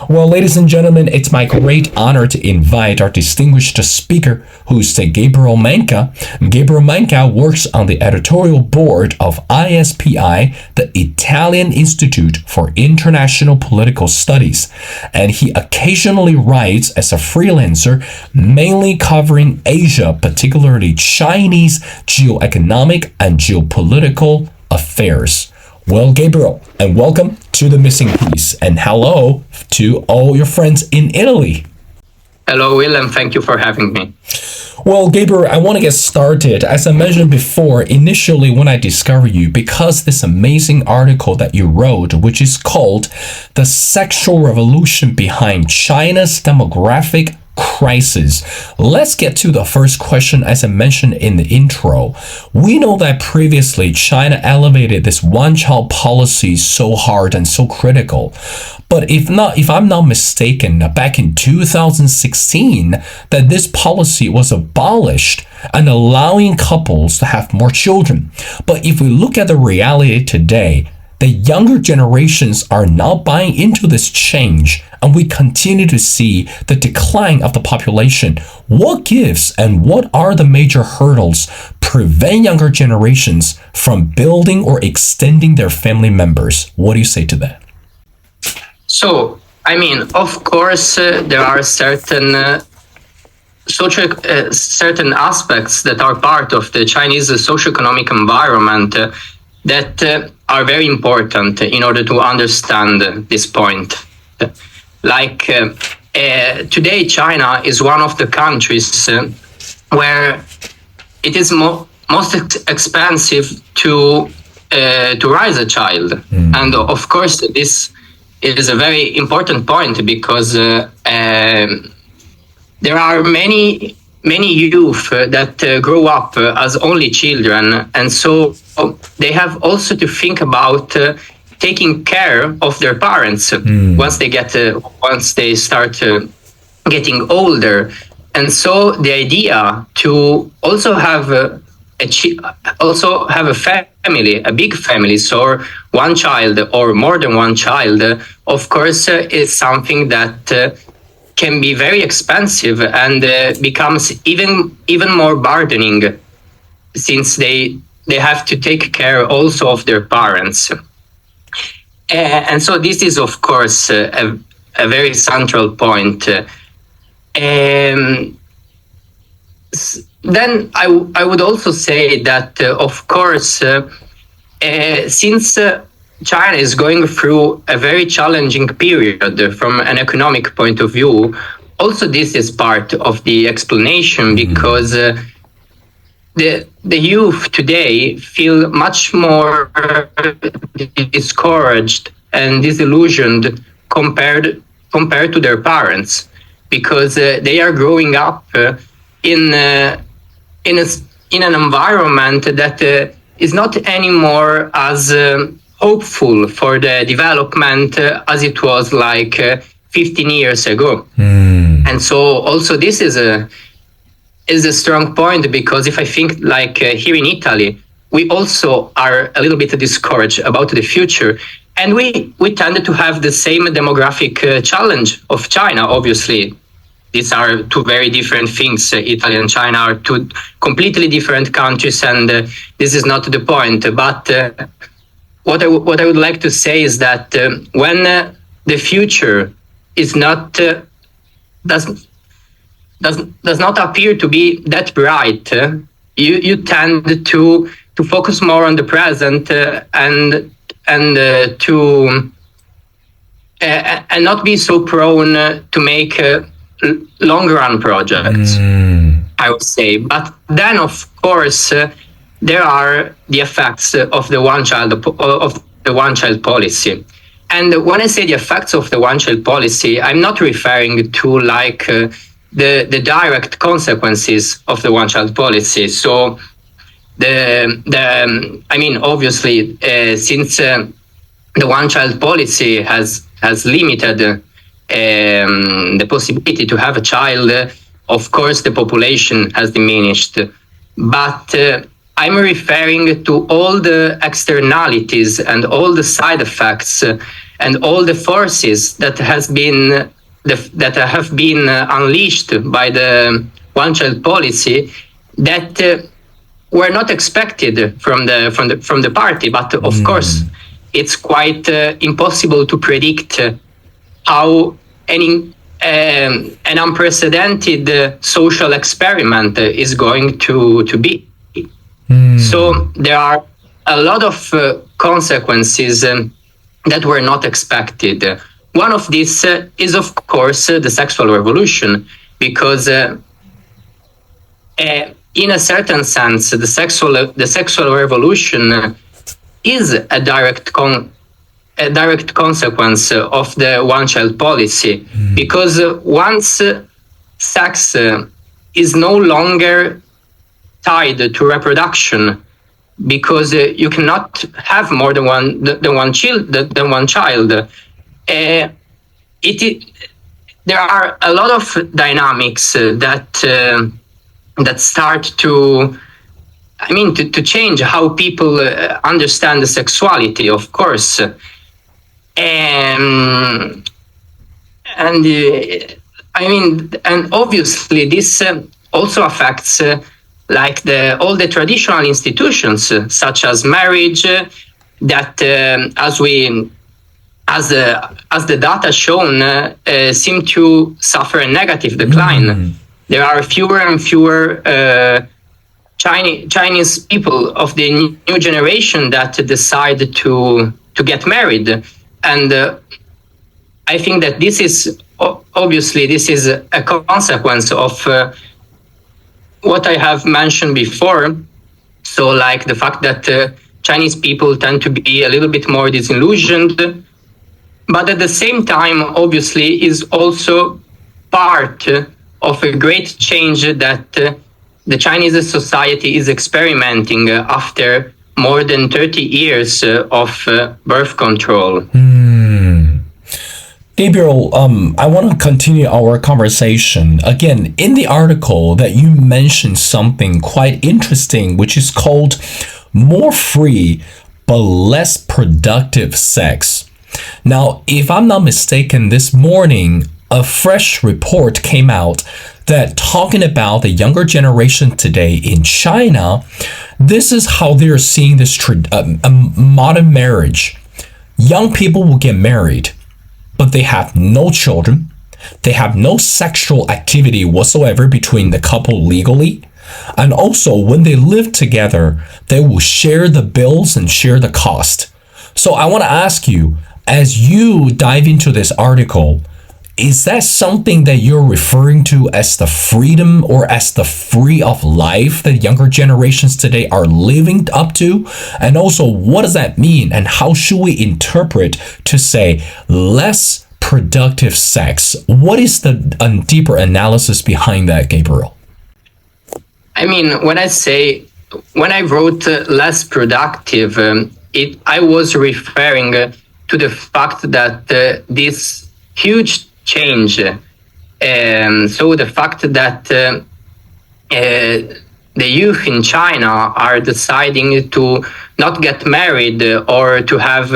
Well, ladies and gentlemen, it's my great honor to invite our distinguished speaker, who's Gabriele Manca. Gabriele Manca works on the editorial board of ISPI, the Italian Institute for International Political Studies, and he occasionally writes as a freelancer, mainly covering Asia, particularly Chinese geoeconomic and geopolitical affairs. Well, Gabriel, and welcome to The Missing Piece, and hello to all your friends in Italy. Hello, Will, and thank you for having me. Well, Gabriel, I want to get started. As I mentioned before, initially when I discovered you, because this amazing article that you wrote, which is called The Sexual Revolution Behind China's Demographic Crisis. Let's get to the first question. As I mentioned in the intro, we know that previously China elevated this one-child policy so hard and so critical. But if I'm not mistaken, back in 2016, that this policy was abolished and allowing couples to have more children. But if we look at the reality today, the younger generations are now buying into this change, and we continue to see the decline of the population. What gives and what are the major hurdles prevent younger generations from building or extending their family members? What do you say to that? So, of course, there are certain certain aspects that are part of the Chinese socioeconomic environment that are very important in order to understand this point. Like today, China is one of the countries where it is most expensive to raise a child, and of course, this is a very important point because there are many youth that grow up as only children, and so they have also to think about taking care of their parents once they start getting older. And so the idea to also have a family, a big family, so one child or more than one child, of course, is something that can be very expensive and becomes even more burdening, since they have to take care also of their parents. And so this is, of course, a very central point. Then I would also say that, of course, since China is going through a very challenging period from an economic point of view, also this is part of the explanation, because the youth today feel much more discouraged and disillusioned compared to their parents, because they are growing up in an environment that is not anymore as hopeful for the development as it was like 15 years ago. And so also this is a strong point, because if I think like here in Italy, we also are a little bit discouraged about the future, and we tend to have the same demographic challenge of China. Obviously, these are two very different things. Italy and China are two completely different countries, and this is not the point. But what I would like to say is that when the future is not does not appear to be that bright, you tend to focus more on the present and not be so prone to make long run projects, I would say. But then, of course, there are the effects of the one child policy. And when I say the effects of the one child policy, I'm not referring to like the direct consequences of the one child policy. So obviously, since the one child policy has limited the possibility to have a child, of course the population has diminished. But I'm referring to all the externalities and all the side effects and all the forces that have been unleashed by the one-child policy that were not expected from the party. But of course, it's quite impossible to predict how an unprecedented social experiment is going to be. So there are a lot of consequences that were not expected. One of these is, of course, the sexual revolution, because in a certain sense, the sexual revolution is a direct consequence of the one-child policy, because once sex is no longer tied to reproduction, because you cannot have more than one child. There are a lot of dynamics that start to change how people understand the sexuality, of course, and obviously this also affects all the traditional institutions, such as marriage, that as the data shown seem to suffer a negative decline. There are fewer and fewer Chinese people of the new generation that decide to get married, and I think that this is a consequence of what I have mentioned before. So, like the fact that Chinese people tend to be a little bit more disillusioned, but at the same time, obviously, is also part of a great change that the Chinese society is experimenting after more than 30 years of birth control. Gabriel, I want to continue our conversation. Again, in the article that you mentioned something quite interesting, which is called more free but less productive sex. Now, if I'm not mistaken, this morning, a fresh report came out that talking about the younger generation today in China, this is how they're seeing this modern marriage. Young people will get married, but they have no children. They have no sexual activity whatsoever between the couple legally. And also, when they live together, they will share the bills and share the cost. So I want to ask you, as you dive into this article, is that something that you're referring to as the freedom or as the free of life that younger generations today are living up to? And also, what does that mean? And how should we interpret to say less productive sex? What is the deeper analysis behind that, Gabriel? When I wrote less productive, I was referring to the fact that this huge change, so the fact that the youth in China are deciding to not get married or to have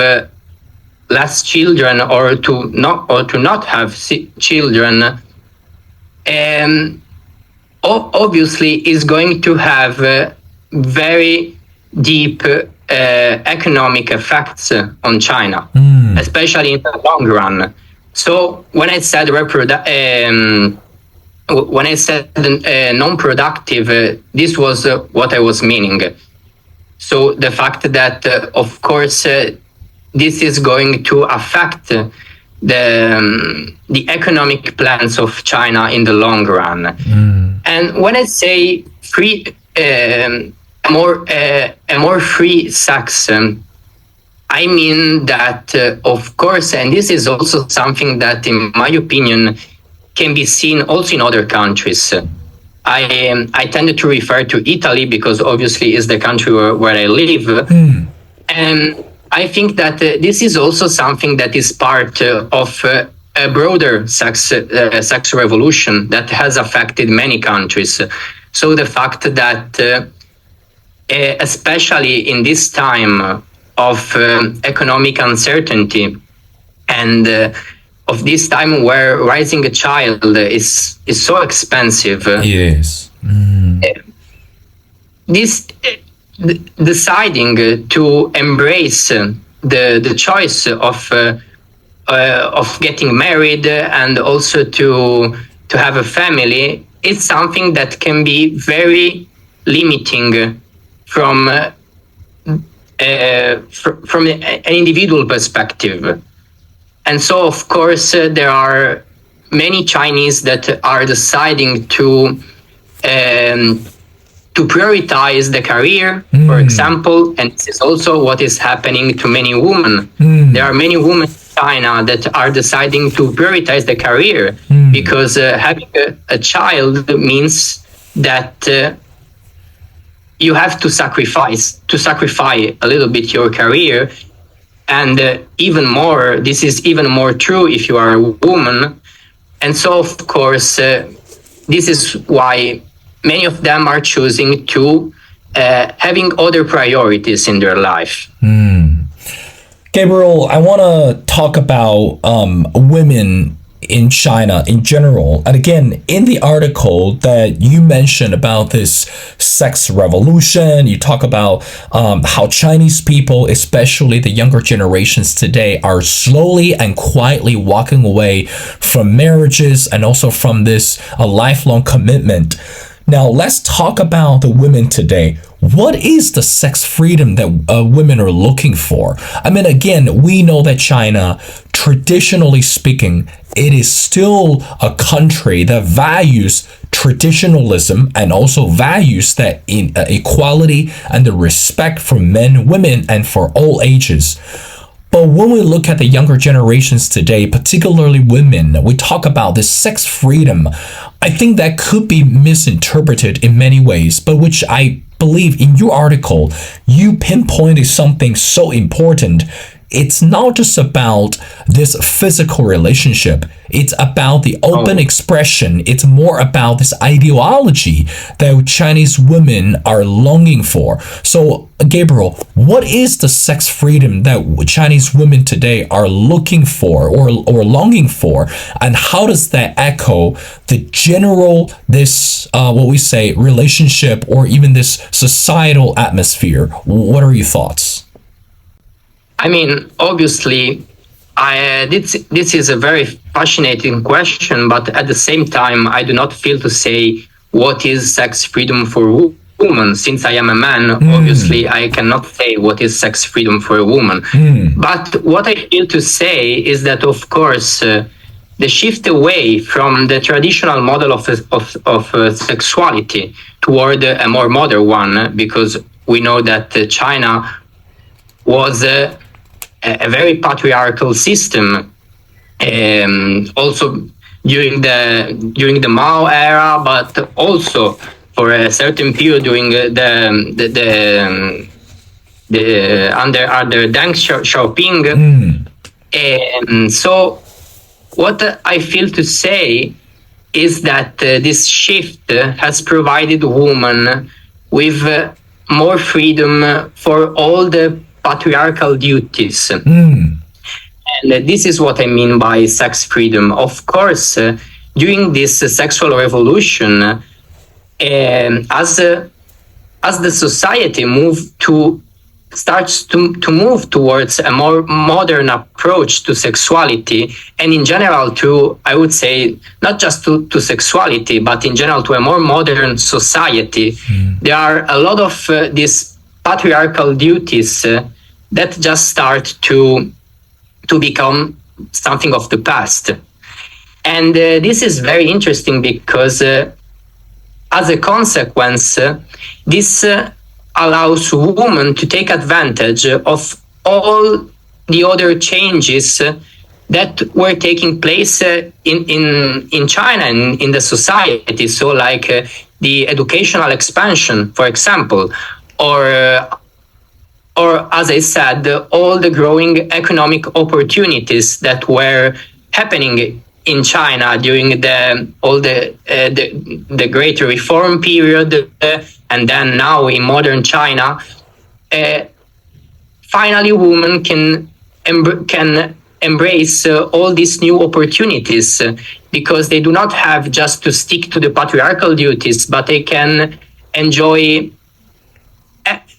less children or to not have children, obviously is going to have very deep economic effects on China, especially in the long run. So when I said non-productive, this was what I was meaning. So the fact that, of course, this is going to affect the economic plans of China in the long run. And when I say a more free sex, I mean that, of course, and this is also something that, in my opinion, can be seen also in other countries. I tended to refer to Italy because obviously it's the country where I live. And I think that this is also something that is part of a broader sex revolution that has affected many countries. So the fact that, especially in this time of economic uncertainty, and of this time where raising a child is so expensive. Yes. This deciding to embrace the choice of getting married and also to have a family is something that can be very limiting from an individual perspective. And so, of course, there are many Chinese that are deciding to prioritize the career, for example, and this is also what is happening to many women. There are many women in China that are deciding to prioritize the career because having a child means that you have to sacrifice a little bit your career. And even more, this is even more true if you are a woman. And so, of course, this is why many of them are choosing to having other priorities in their life. Gabriel, I want to talk about women in China in general. And again, in the article that you mentioned about this sex revolution, you talk about how Chinese people, especially the younger generations today, are slowly and quietly walking away from marriages and also from this lifelong commitment. Now, let's talk about the women today. What is the sex freedom that women are looking for? I mean, again, we know that China, traditionally speaking, it is still a country that values traditionalism and also values that in equality and the respect for men, women, and for all ages. But when we look at the younger generations today, particularly women, we talk about this sex freedom. I think that could be misinterpreted in many ways, but which I believe in your article, you pinpointed something so important. It's not just about this physical relationship. It's about the open expression. It's more about this ideology that Chinese women are longing for. So, Gabriel, what is the sex freedom that Chinese women today are looking for or longing for? And how does that echo the general, this, what we say, relationship or even this societal atmosphere? What are your thoughts? I mean, obviously, this is a very fascinating question, but at the same time, I do not feel to say what is sex freedom for women. Since I am a man, obviously, I cannot say what is sex freedom for a woman. But what I feel to say is that, of course, the shift away from the traditional model of sexuality toward a more modern one, because we know that China was a very patriarchal system, also during the Mao era, but also for a certain period during the under Deng Xiaoping. And so, what I feel to say is that this shift has provided women with more freedom for all the patriarchal duties. And this is what I mean by sex freedom. Of course, during this sexual revolution, as the society starts to move towards a more modern approach to sexuality, and in general to, I would say, not just to sexuality, but in general to a more modern society, there are a lot of these patriarchal duties that just start to become something of the past. And this is very interesting because as a consequence, this allows women to take advantage of all the other changes that were taking place in China and in the society. So like the educational expansion, for example, or as I said, all the growing economic opportunities that were happening in China during the great reform period, and then now in modern China, finally women can embrace all these new opportunities because they do not have just to stick to the patriarchal duties, but they can enjoy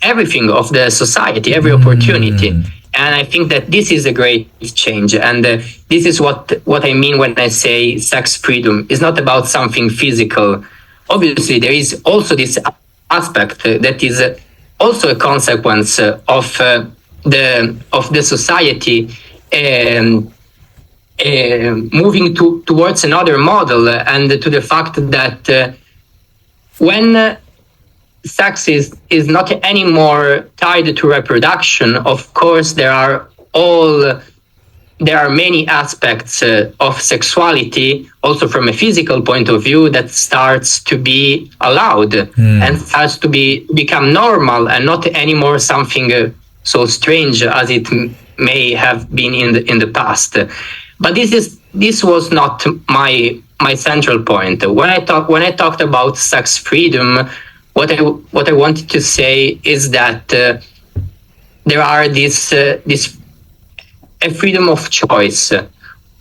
everything of the society, every opportunity. And I think that this is a great change. And this is what I mean when I say sex freedom. It's not about something physical. Obviously, there is also this aspect that is also a consequence of the society moving towards another model, and to the fact that when sex is not anymore tied to reproduction, of course there are many aspects of sexuality, also from a physical point of view, that starts to be allowed and starts to become normal and not anymore something so strange as it may have been in the past. But this was not my central point. When I talked about sex freedom, what I wanted to say is that there are this a freedom of choice,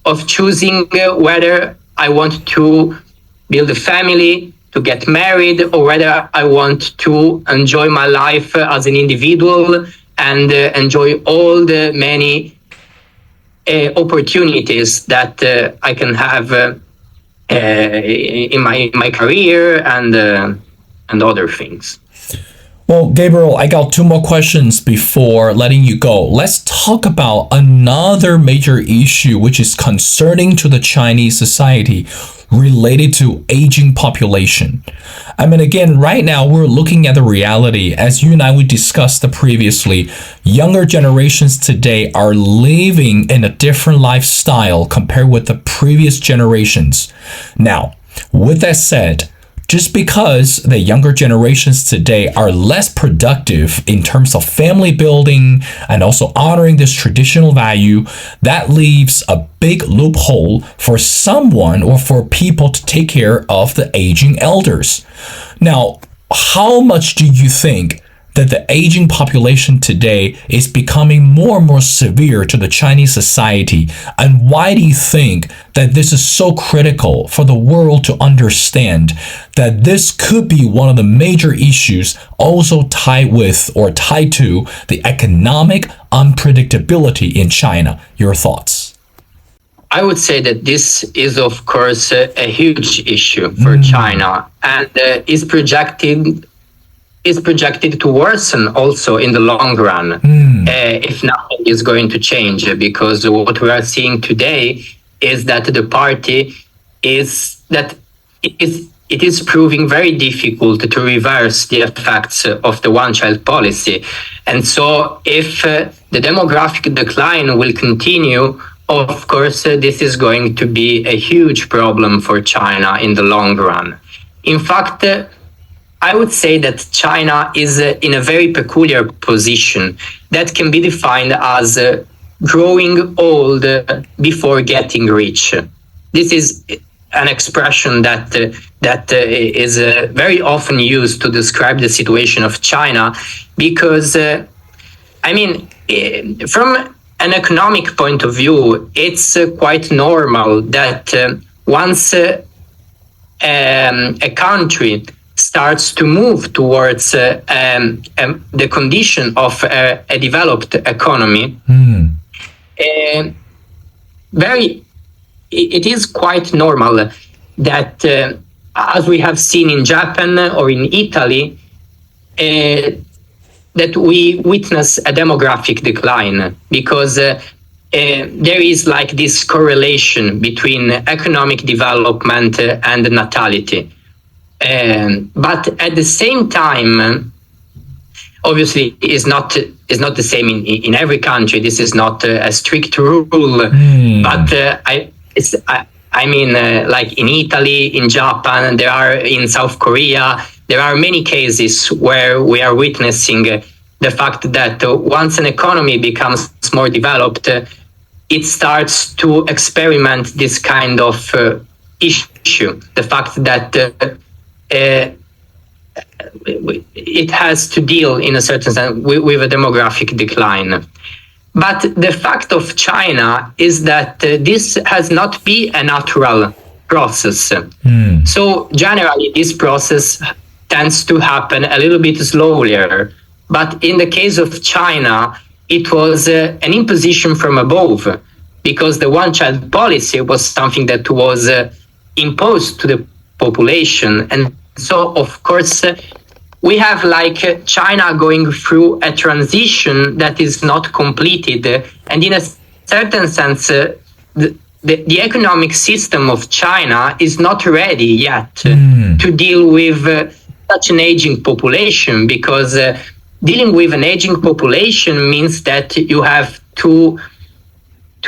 of choosing whether I want to build a family, to get married, or whether I want to enjoy my life as an individual and enjoy all the many opportunities that I can have in my career and other things. Well, Gabriel, I got two more questions before letting you go. Let's talk about another major issue which is concerning to the Chinese society related to aging population. I mean, again, right now we're looking at the reality, as you and we discussed previously, younger generations today are living in a different lifestyle compared with the previous generations. Now, with that said, just because the younger generations today are less productive in terms of family building and also honoring this traditional value, that leaves a big loophole for someone or for people to take care of the aging elders. Now, how much do you think that the aging population today is becoming more and more severe to the Chinese society? And why do you think that this is so critical for the world to understand that this could be one of the major issues also tied to the economic unpredictability in China? Your thoughts? I would say that this is, of course, a huge issue for China, and is projected to worsen also in the long run if nothing is going to change, because what we are seeing today is that the party is proving very difficult to reverse the effects of the one-child policy. And so if the demographic decline will continue, of course, this is going to be a huge problem for China in the long run. In fact, I would say that China is in a very peculiar position that can be defined as growing old before getting rich. This is an expression that is very often used to describe the situation of China, because, from an economic point of view, it's quite normal that once a country starts to move towards the condition of a developed economy, it is quite normal that, as we have seen in Japan or in Italy, that we witness a demographic decline, because there is like this correlation between economic development and natality. But at the same time, obviously, is not the same in every country. This is not a strict rule. But like in Italy, in Japan, in South Korea, there are many cases where we are witnessing the fact that once an economy becomes more developed, it starts to experiment this kind of issue. The fact that it has to deal in a certain sense with a demographic decline. But the fact of China is that this has not been a natural process. So generally, this process tends to happen a little bit slower. But in the case of China, it was an imposition from above, because the one-child policy was something that was imposed to the population. And so, of course, we have like China going through a transition that is not completed. And in a certain sense, the economic system of China is not ready yet to deal with such an aging population, because dealing with an aging population means that you have to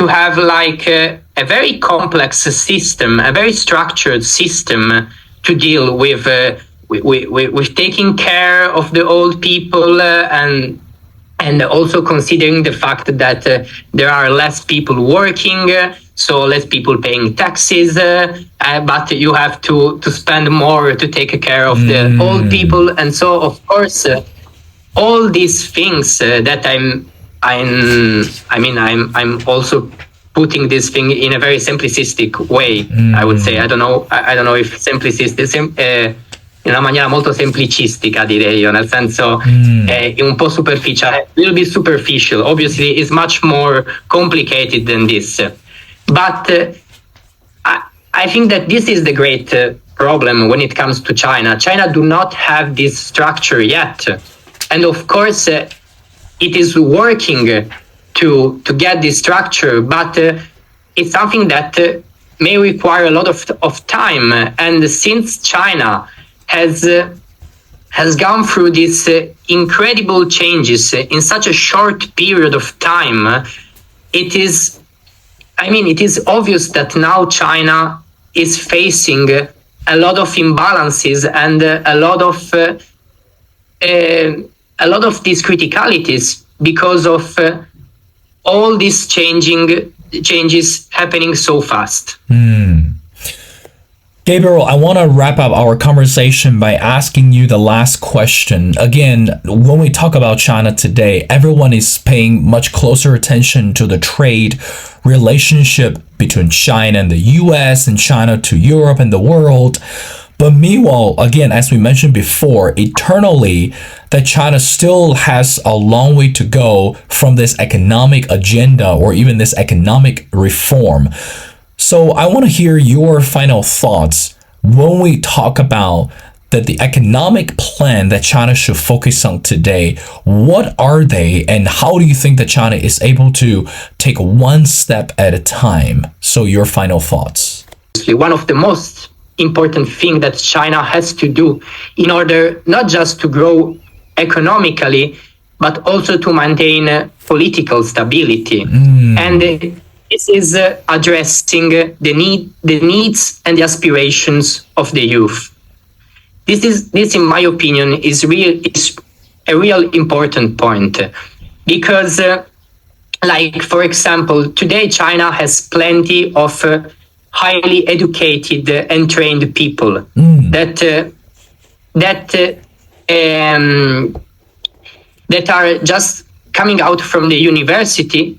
have like a very complex system, a very structured system to deal with taking care of the old people, and also considering the fact that there are less people working, so less people paying taxes, but you have to spend more to take care of the old people. And so, of course, all these things that I'm also putting this thing in a very simplistic way. I would say, I don't know if simplistic, in una maniera molto semplicistica, direi io, nel senso è un po' superficiale, a little bit superficial. Obviously, it's much more complicated than this. But I think that this is the great problem when it comes to China. China do not have this structure yet. And of course, it is working to get this structure, but it's something that may require a lot of time. And since China has gone through these incredible changes in such a short period of time, it is obvious that now China is facing a lot of imbalances and a lot of these criticalities because of all these changes happening so fast. Gabriel, I want to wrap up our conversation by asking you the last question. Again, when we talk about China today, everyone is paying much closer attention to the trade relationship between China and the US and China to Europe and the world. But meanwhile, again, as we mentioned before, eternally, that China still has a long way to go from this economic agenda or even this economic reform. So I want to hear your final thoughts when we talk about the economic plan that China should focus on today. What are they, and how do you think that China is able to take one step at a time? So your final thoughts. One of the most important things that China has to do in order not just to grow economically, but also to maintain political stability. And this is addressing the needs and the aspirations of the youth. This, in my opinion, is a real important point, because, like for example, today China has plenty of highly educated and trained people that are just coming out from the university.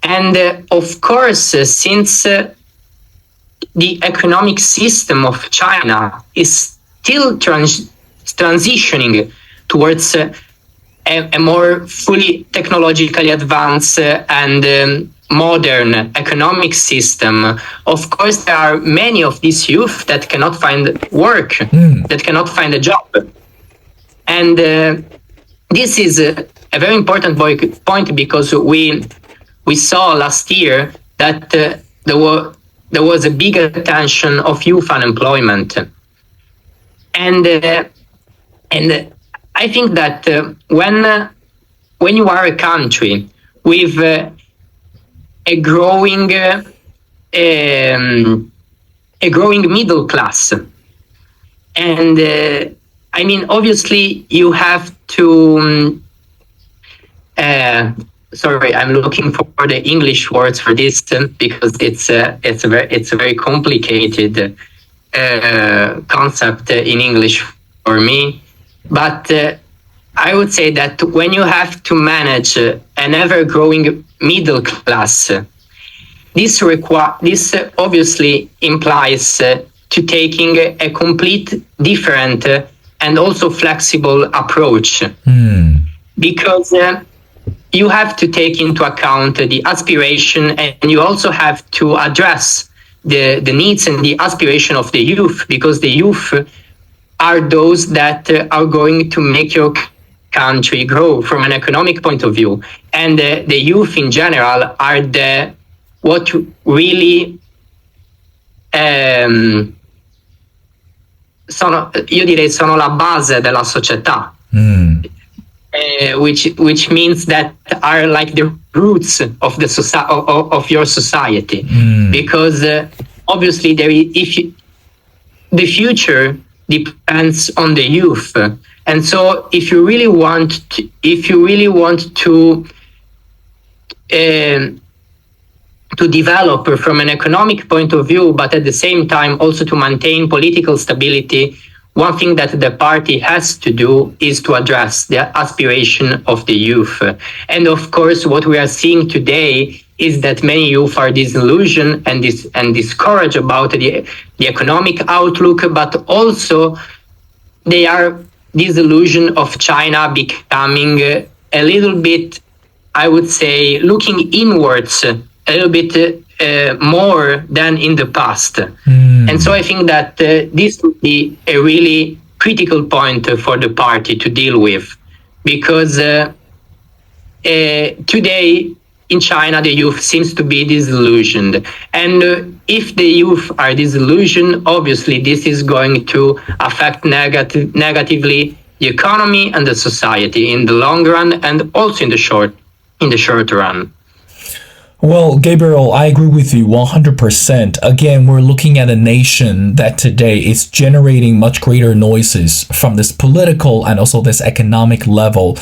And of course, since the economic system of China is still transitioning towards a more fully technologically advanced and modern economic system, of course, there are many of these youth that cannot find work, that cannot find a job. And this is a very important point, because we saw last year that there was a big attention of youth unemployment, and I think that when you are a country with a growing middle class, and obviously you have to. Sorry, I'm looking for the English words for this because it's a very complicated concept in English for me. But I would say that when you have to manage an ever-growing middle class, this obviously implies to taking a complete different and also flexible approach, because you have to take into account the aspiration, and you also have to address the needs and the aspiration of the youth, because the youth are those that are going to make your country grow from an economic point of view. And the youth in general are the what really io direi sono la base della società. Which means that are like the roots of the of your society, because obviously the future depends on the youth, and so if you really want to develop from an economic point of view, but at the same time also to maintain political stability, one thing that the party has to do is to address the aspiration of the youth. And of course, what we are seeing today is that many youth are disillusioned and discouraged about the economic outlook, but also they are disillusioned of China becoming a little bit, I would say, looking inwards a little bit more than in the past. And so I think that this would be a really critical point for the party to deal with, because today in China the youth seems to be disillusioned, and if the youth are disillusioned, obviously this is going to affect negatively the economy and the society in the long run, and also in the short run. Well, Gabriel, I agree with you 100%. Again, we're looking at a nation that today is generating much greater noises from this political and also this economic level.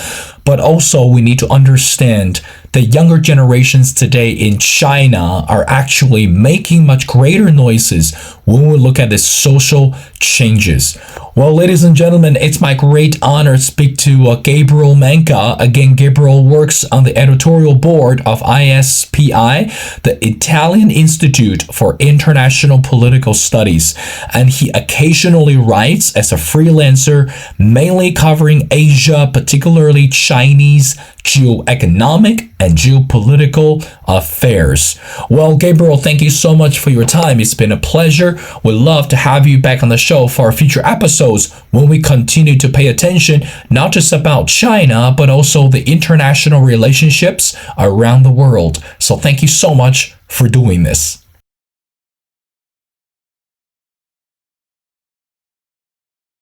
But also we need to understand the younger generations today in China are actually making much greater noises when we look at the social changes. Well, ladies and gentlemen, it's my great honor to speak to Gabriele Manca. Again, Gabriel works on the editorial board of ISPI, the Italian Institute for International Political Studies, and he occasionally writes as a freelancer, mainly covering Asia, particularly Chinese geoeconomic and geopolitical affairs. Well, Gabriel, thank you so much for your time. It's been a pleasure. We'd love to have you back on the show for future episodes when we continue to pay attention not just about China, but also the international relationships around the world. So thank you so much for doing this.